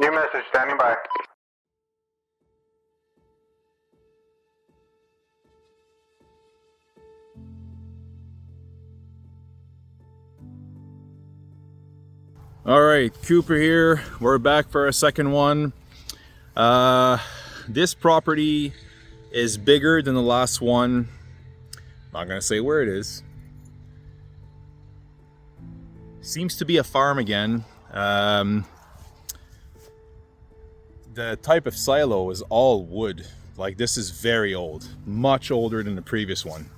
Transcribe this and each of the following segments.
New message, standing by. All right, Cooper here. We're back for a second one. This property is bigger than the last one. Not gonna say where it is. Seems to be a farm again. The type of silo is all wood. Like, this is very old, much older than the previous one.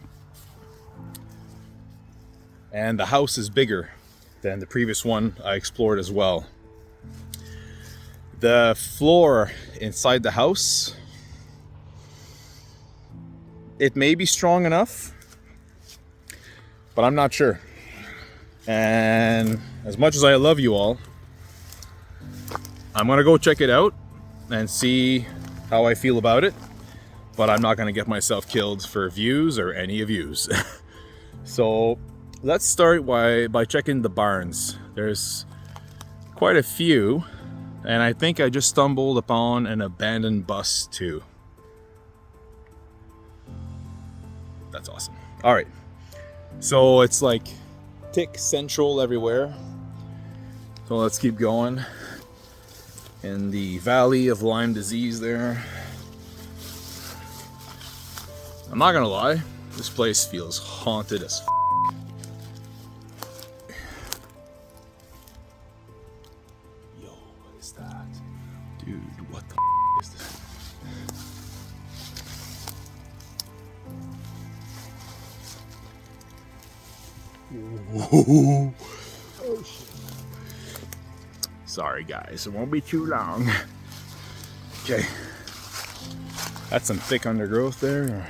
And the house is bigger than the previous one I explored as well. The floor inside the house, it may be strong enough, but I'm not sure. And as much as I love you all, I'm gonna go check it out and see how I feel about it, but I'm not gonna get myself killed for views or any views. So let's start by checking the barns. There's quite a few, and I think I just stumbled upon an abandoned bus too. That's awesome. All right, so it's like tick central everywhere. So let's keep going. In the valley of Lyme disease there. I'm not gonna lie, this place feels haunted as f. Yo, what is that? Dude, what the f is this? Whoa. Oh shit. Sorry guys, it won't be too long. Okay. That's some thick undergrowth there, or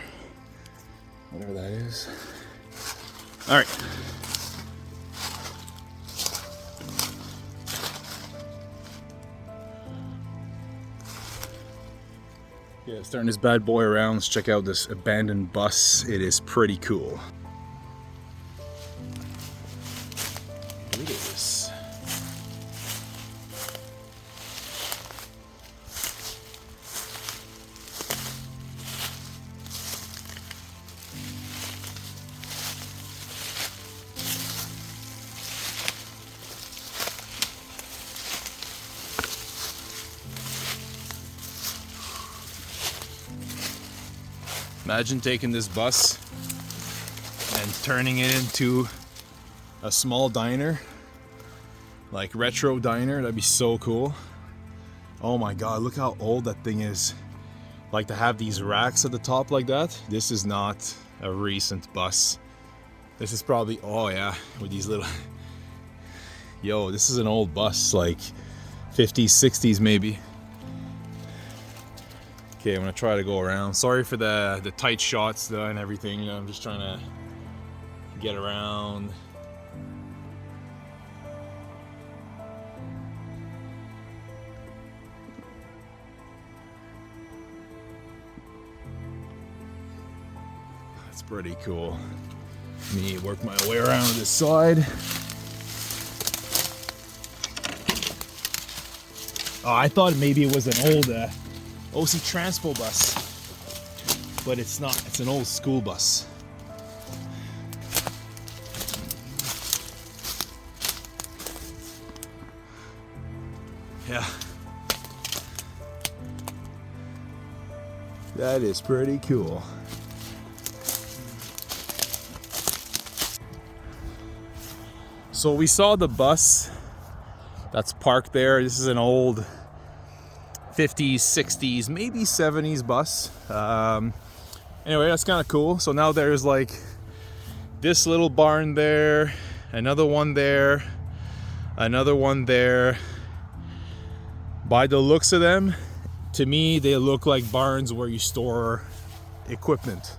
whatever that is. All right. Yeah, starting this bad boy around. Let's check out this abandoned bus. It is pretty cool. Look at this. Imagine taking this bus and turning it into a small diner, like retro diner. That'd be so cool. Oh my god, look how old that thing is. Like, to have these racks at the top like that. This is not a recent bus. This is probably, oh yeah, with these little, yo, this is an old bus, like 50s, 60s maybe. Okay, I'm gonna try to go around. Sorry for the tight shots though and everything. You know, I'm just trying to get around. That's pretty cool. Let me work my way around to this side. Oh, I thought maybe it was an old OC Transpo bus, but it's not. It's an old school bus. Yeah, that is pretty cool. So we saw the bus that's parked there. This is an old 50s, 60s, maybe 70s bus. Anyway, that's kind of cool. So now there's like this little barn there, another one there, another one there. By the looks of them, to me, they look like barns where you store equipment.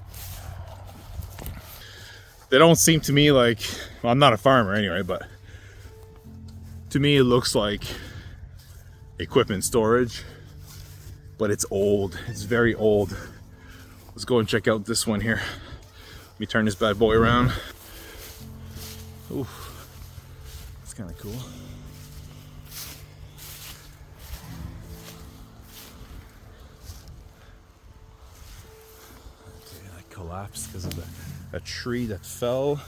They don't seem to me like, well, I'm not a farmer anyway, but to me it looks like equipment storage. But it's old. It's very old. Let's go and check out this one here. Let me turn this bad boy around. Ooh, that's kind of cool. collapsed because of a tree that fell.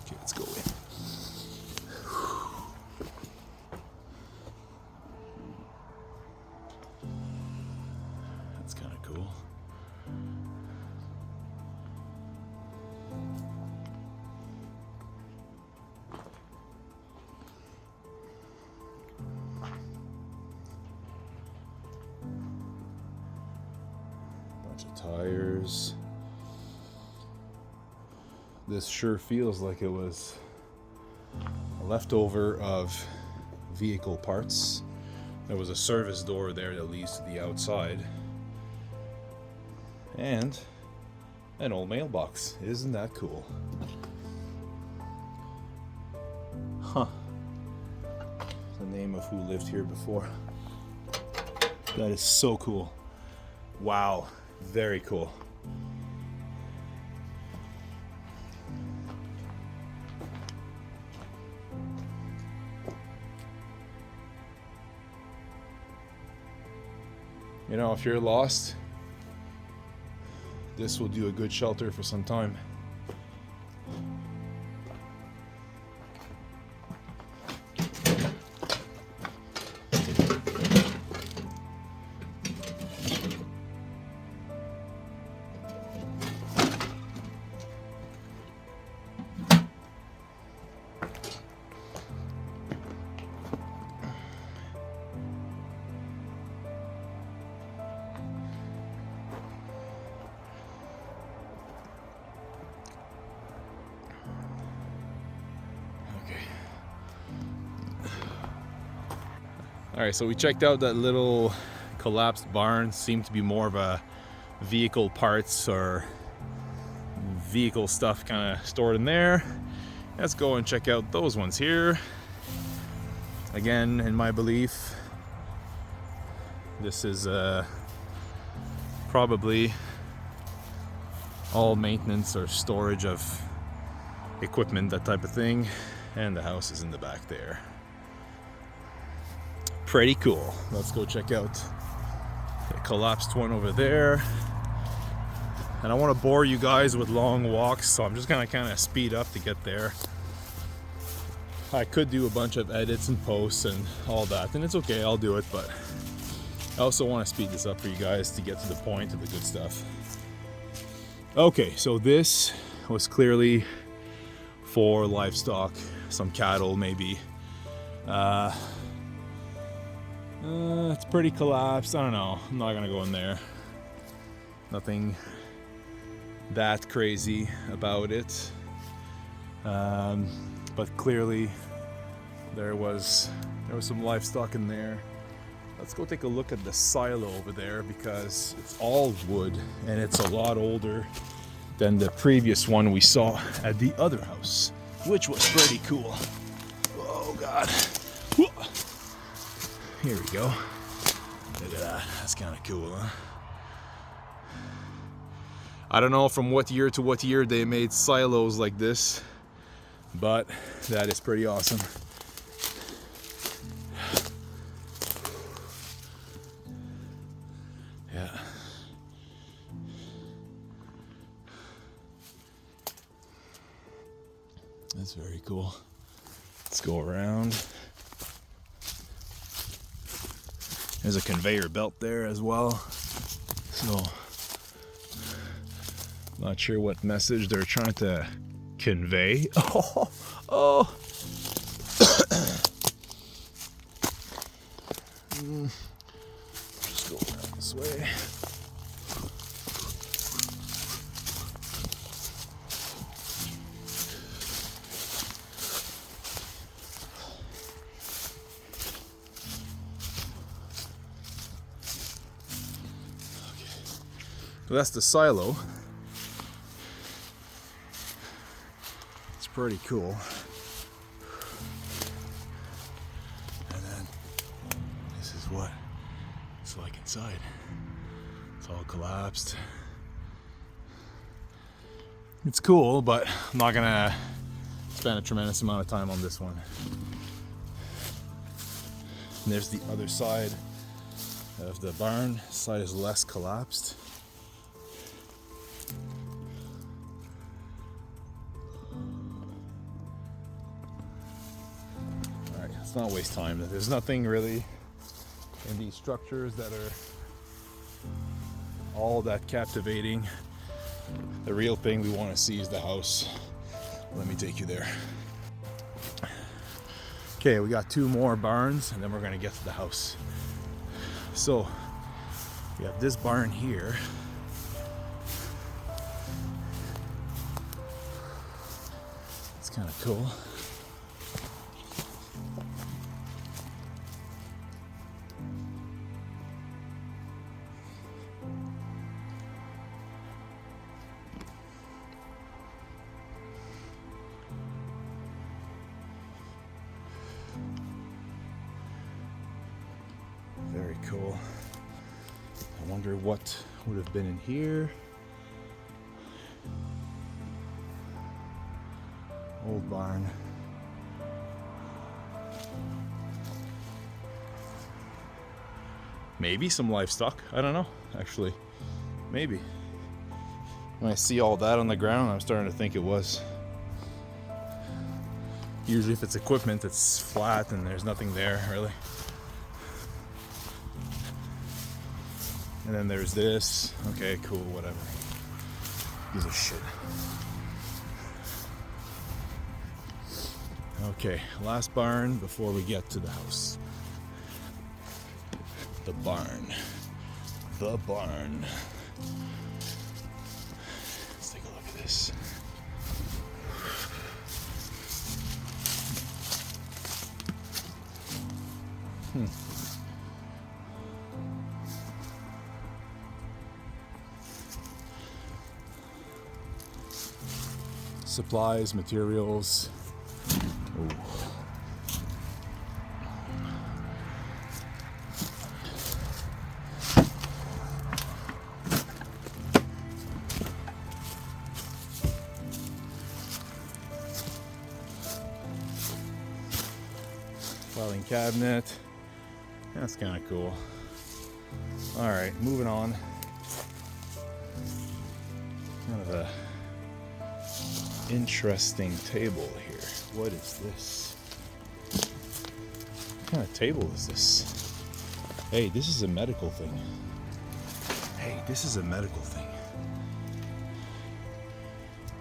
Okay, let's go in. That's kind of cool. Bunch of tires. This sure feels like it was a leftover of vehicle parts. There was a service door there that leads to the outside. And an old mailbox. Isn't that cool? Huh. The name of who lived here before. That is so cool. Wow. Very cool. You know, if you're lost, this will do a good shelter for some time. Alright, so we checked out that little collapsed barn. Seemed to be more of a vehicle parts or vehicle stuff kind of stored in there. Let's go and check out those ones here. Again, in my belief, this is probably all maintenance or storage of equipment, that type of thing. And the house is in the back there. Pretty cool. Let's go check out the collapsed one over there. And I want to bore you guys with long walks, so I'm just gonna kind of speed up to get there. I could do a bunch of edits and posts and all that, and it's okay, I'll do it, but I also want to speed this up for you guys to get to the point of the good stuff. Okay, so this was clearly for livestock, some cattle maybe. It's pretty collapsed. I don't know. I'm not gonna go in there. Nothing that crazy about it. But clearly there was some livestock in there. Let's go take a look at the silo over there because it's all wood and it's a lot older than the previous one we saw at the other house, which was pretty cool. Oh God. Here we go. Look at that. That's kind of cool, huh? I don't know from what year to what year they made silos like this, but that is pretty awesome. Yeah. That's very cool. Let's go around. There's a conveyor belt there as well. So, not sure what message they're trying to convey. Oh. Just go around this way. So that's the silo. It's pretty cool. And then this is what it's like inside. It's all collapsed. It's cool, but I'm not gonna spend a tremendous amount of time on this one. And there's the other side of the barn. This side is less collapsed. Alright, let's not waste time. There's nothing really in these structures that are all that captivating. The real thing we want to see is the house. Let me take you there. Okay, we got 2 more barns and then we're gonna get to the house. So we have this barn here. It's kind of cool. Very cool. I wonder what would have been in here. Old barn. Maybe some livestock. I don't know, actually. Maybe. When I see all that on the ground, I'm starting to think it was. Usually if it's equipment, it's flat and there's nothing there, really. And then there's this. Okay, cool, whatever. Gives a shit. Okay, last barn before we get to the house. The barn. The barn. Let's take a look at this. Supplies, materials. Ooh. Filing cabinet. That's kind of cool. All right, moving on. Kind of a interesting table here. What is this? What kind of table is this? Hey, this is a medical thing. Hey, this is a medical thing.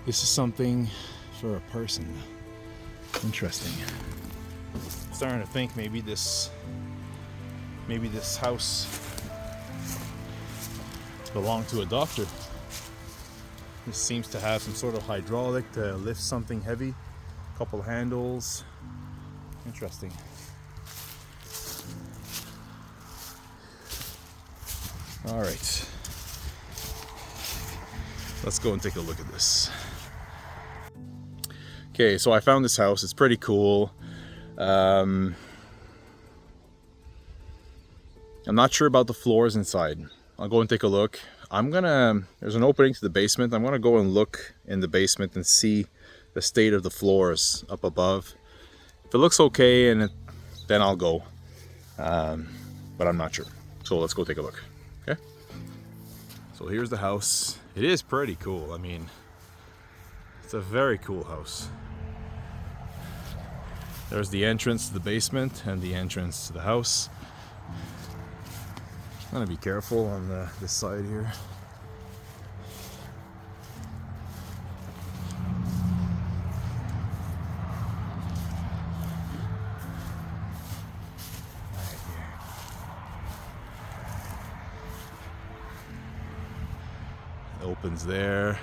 This is something for a person. Interesting. I'm starting to think maybe this house belonged to a doctor. This seems to have some sort of hydraulic to lift something heavy. A couple handles. Interesting. All right. Let's go and take a look at this. Okay, so I found this house. It's pretty cool. I'm not sure about the floors inside. I'll go and take a look. There's an opening to the basement. I'm gonna go and look in the basement and see the state of the floors up above. If it looks okay, then I'll go. But I'm not sure. So let's go take a look, okay? So here's the house. It is pretty cool. I mean, it's a very cool house. There's the entrance to the basement and the entrance to the house. I'm gonna be careful on this side here. Right here. It opens there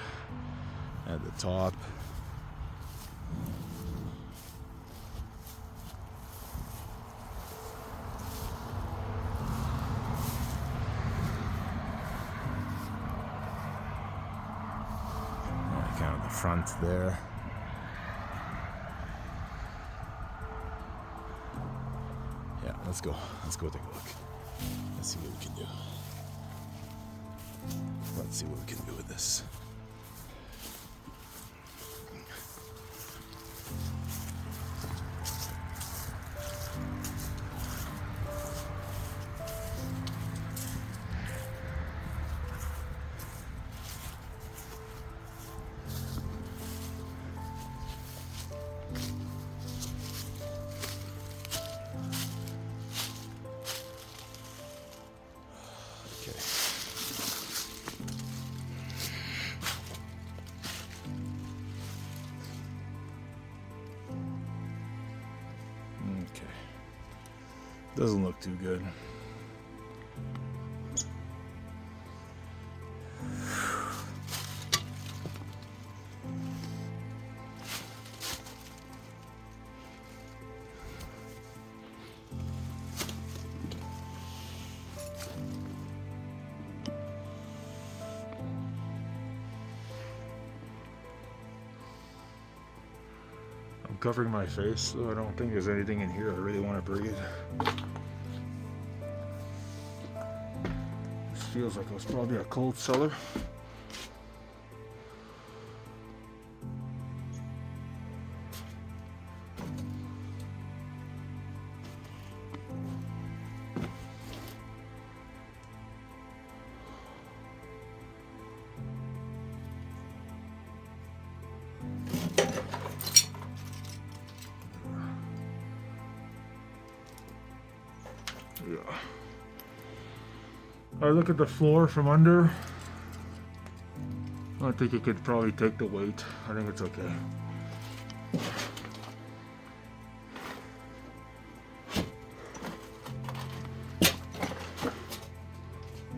at the top. Kind of the front there. Yeah, let's go take a look. Let's see what we can do. Let's see what we can do with this. Doesn't look too good. I'm covering my face, so I don't think there's anything in here I really want to breathe. This feels like it was probably a cold cellar. Yeah. I look at the floor from under. I think it could probably take the weight. I think it's okay.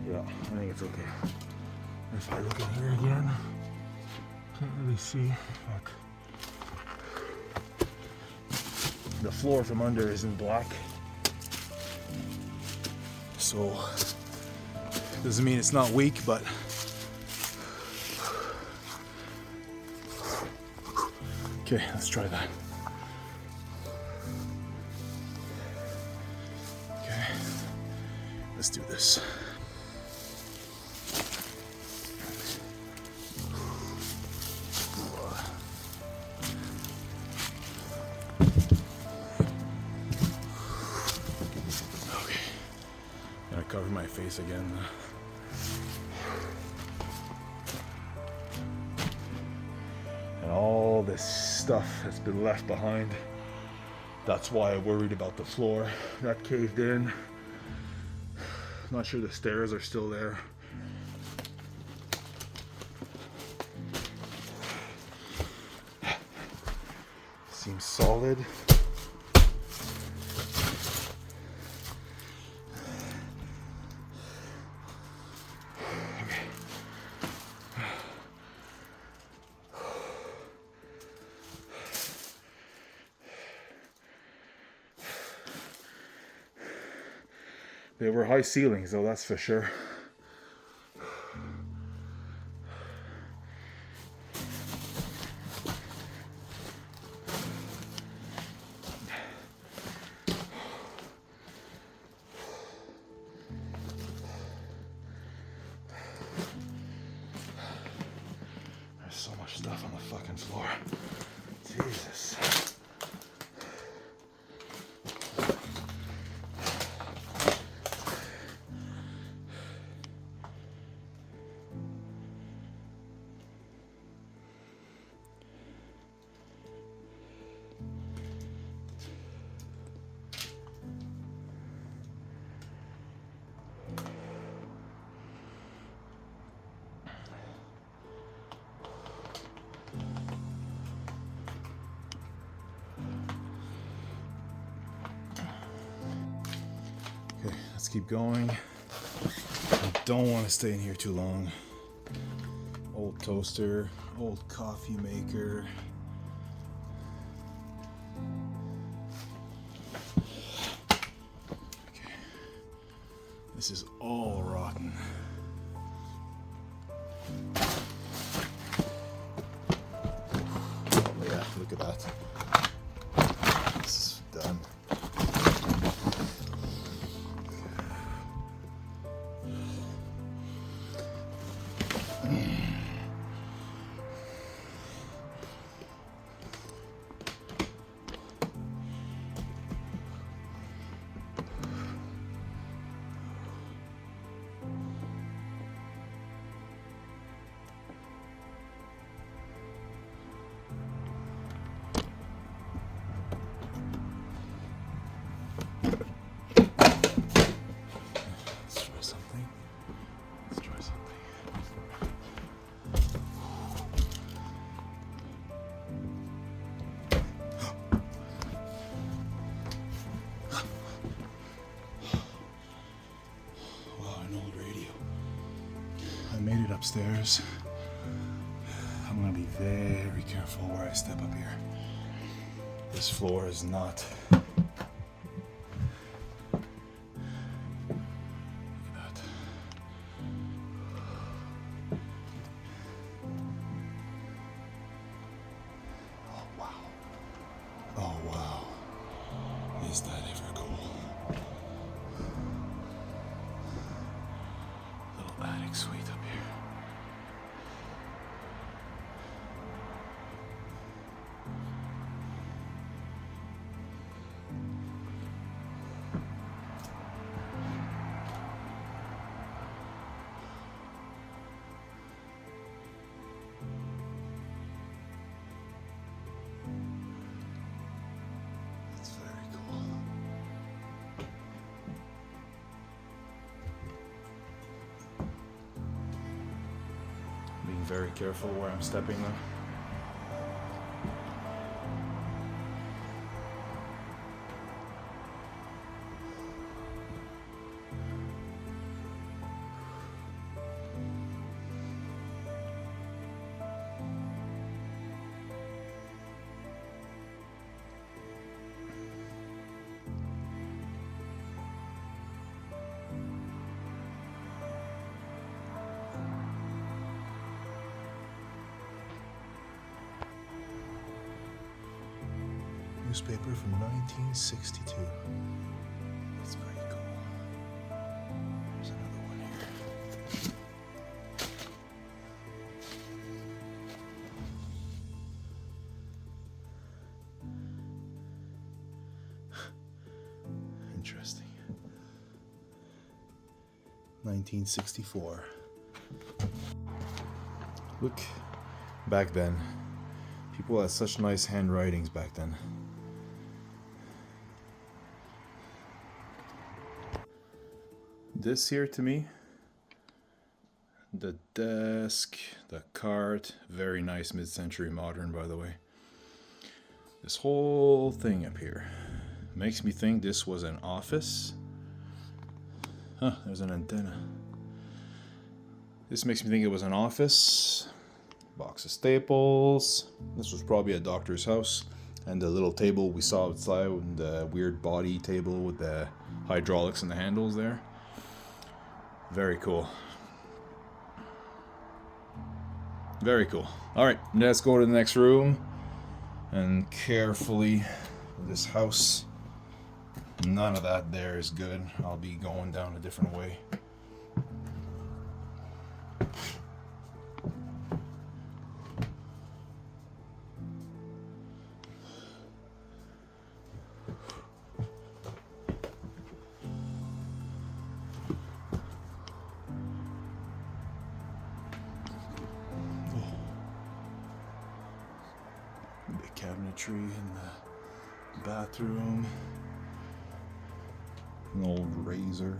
Yeah, I think it's okay. If I look in here again, can't really see. Fuck. The floor from under isn't black. So, doesn't mean it's not weak, but okay, let's try that. Okay, let's do this. Cover my face again. And all this stuff has been left behind. That's why I worried about the floor. That caved in. Not sure the stairs are still there. Seems solid. There were high ceilings though, that's for sure. There's so much stuff on the fucking floor. Jesus. Okay, let's keep going. I don't want to stay in here too long. Old toaster, old coffee maker. Okay, this is all rotten. Oh yeah, look at that. This is done. made it upstairs. I'm gonna be very careful where I step up here. This floor is not. Look at that. Oh wow. Oh wow. Is that ever cool? Little attic suite up here. That's very cool. Being very careful where I'm stepping though. Newspaper from 1962. That's pretty cool. There's another one here. Interesting. 1964. Look, back then, people had such nice handwritings back then. This here to me, the desk, the cart, very nice mid-century modern, by the way. This whole thing up here makes me think this was an office. Huh, there's an antenna. This makes me think it was an office. Box of staples. This was probably a doctor's house. And the little table we saw outside, the weird body table with the hydraulics and the handles there. Very cool. Very cool. All right, let's go to the next room and carefully, this house, none of that there is good. I'll be going down a different way. Cabinetry in the bathroom, an old razor.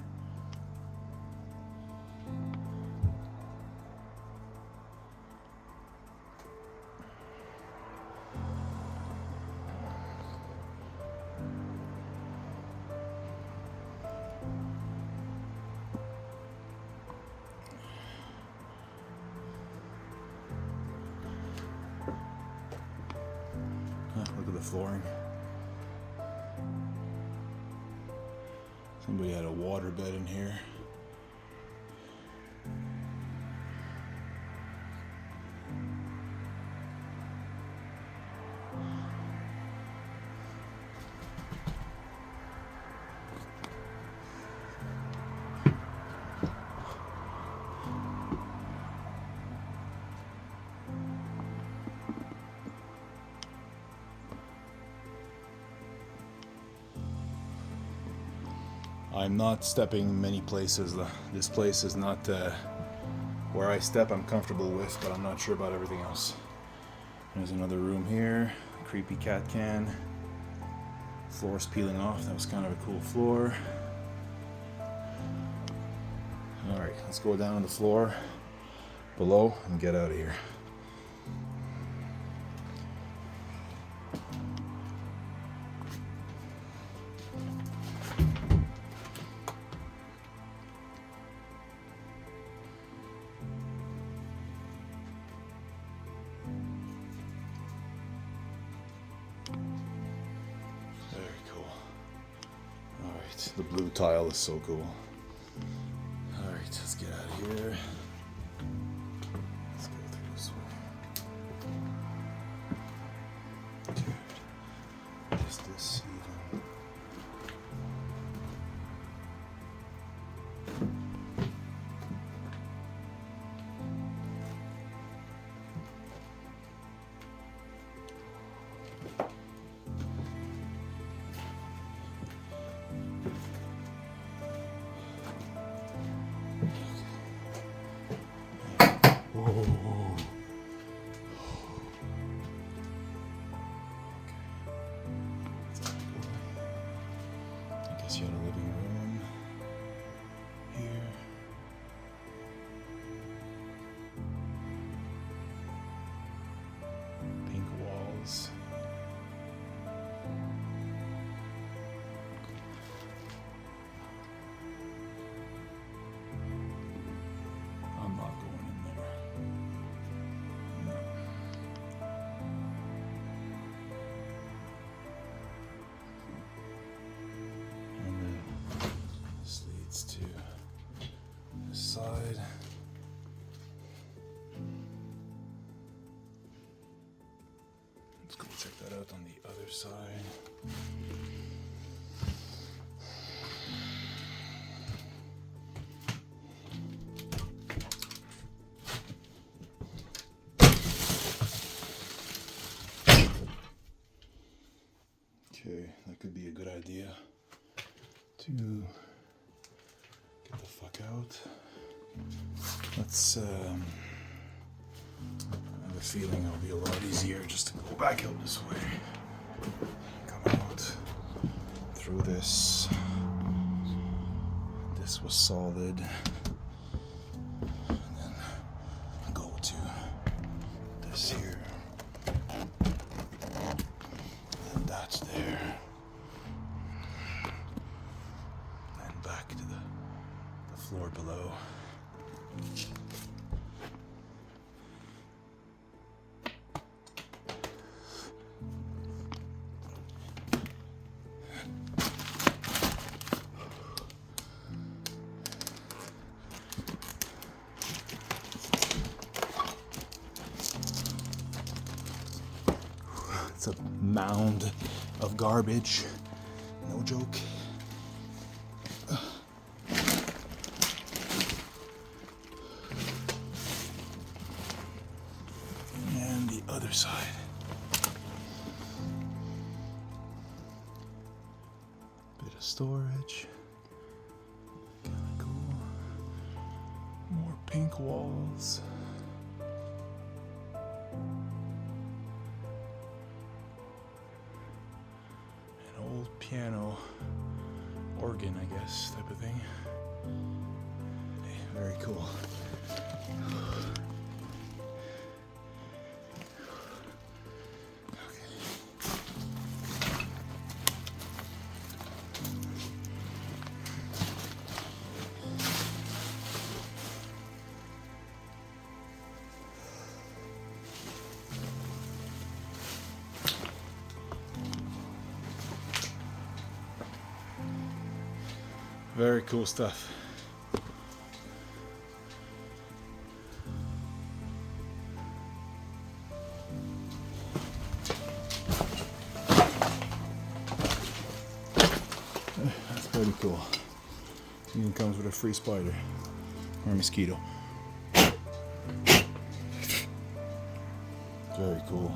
Look at the flooring. Somebody had a water bed in here. I'm not stepping many places. This place is not where I step. I'm comfortable with, but I'm not sure about everything else. There's another room here. Creepy cat can. Floor's peeling off. That was kind of a cool floor. Alright, let's go down on the floor below and get out of here. The blue tile is so cool. Alright, let's get out of here. Let's go through this way. Dude, is this even... You had a living room here. Pink walls. I'm not going in there. No. To the side. Let's go check that out on the other side. Okay, that could be a good idea to get the fuck out. Let's, I have a feeling it'll be a lot easier just to go back out this way. Come out through this. This was solid. And then go to this here. And that's there. And back to the floor below. It's a mound of garbage. No joke. And the other side. Bit of storage. Kinda cool. More pink walls. Old piano organ, I guess, type of thing. Very cool. Very cool stuff. That's pretty cool. Even comes with a free spider or mosquito. Very cool.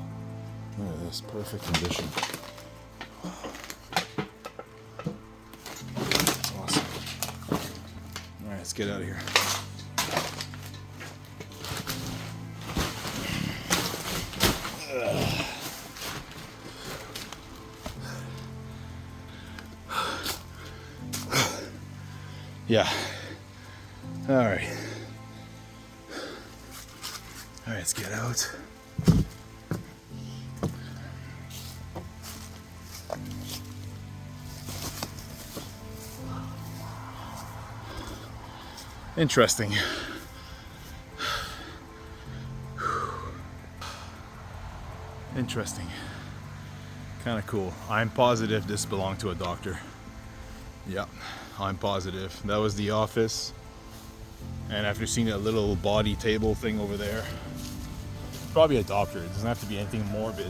Look at this, perfect condition. Let's get out of here. Yeah. All right. All right, let's get out. Interesting. Interesting. Kind of cool. I'm positive this belonged to a doctor. Yeah, I'm positive. That was the office. And after seeing that little body table thing over there, probably a doctor. It doesn't have to be anything morbid.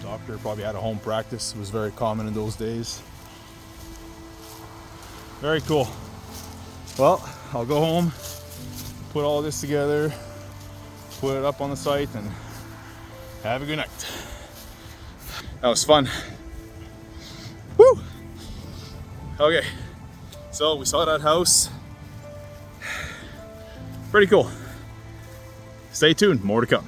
A doctor probably had a home practice. It was very common in those days. Very cool. Well, I'll go home, put all this together, put it up on the site, and have a good night. That was fun. Woo! Okay, so we saw that house. Pretty cool. Stay tuned, more to come.